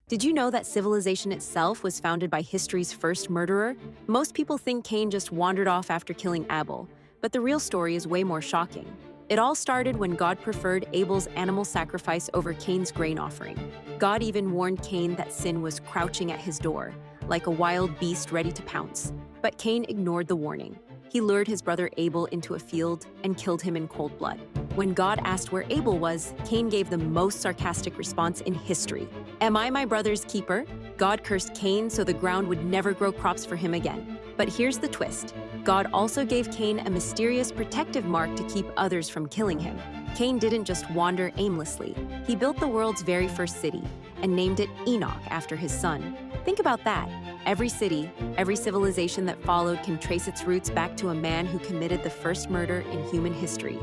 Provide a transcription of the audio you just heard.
Did you know that civilization itself was founded by history's first murderer? Most people think Cain just wandered off after killing Abel, but the real story is way more shocking. It all started when God preferred Abel's animal sacrifice over Cain's grain offering. God even warned Cain that sin was crouching at his door, like a wild beast ready to pounce. But Cain ignored the warning. He lured his brother Abel into a field and killed him in cold blood. When God asked where Abel was, Cain gave the most sarcastic response in history. "Am I my brother's keeper?" God cursed Cain so the ground would never grow crops for him again. But here's the twist. God also gave Cain a mysterious protective mark to keep others from killing him. Cain didn't just wander aimlessly. He built the world's very first city and named it Enoch after his son. Think about that. Every city, every civilization that followed can trace its roots back to a man who committed the first murder in human history.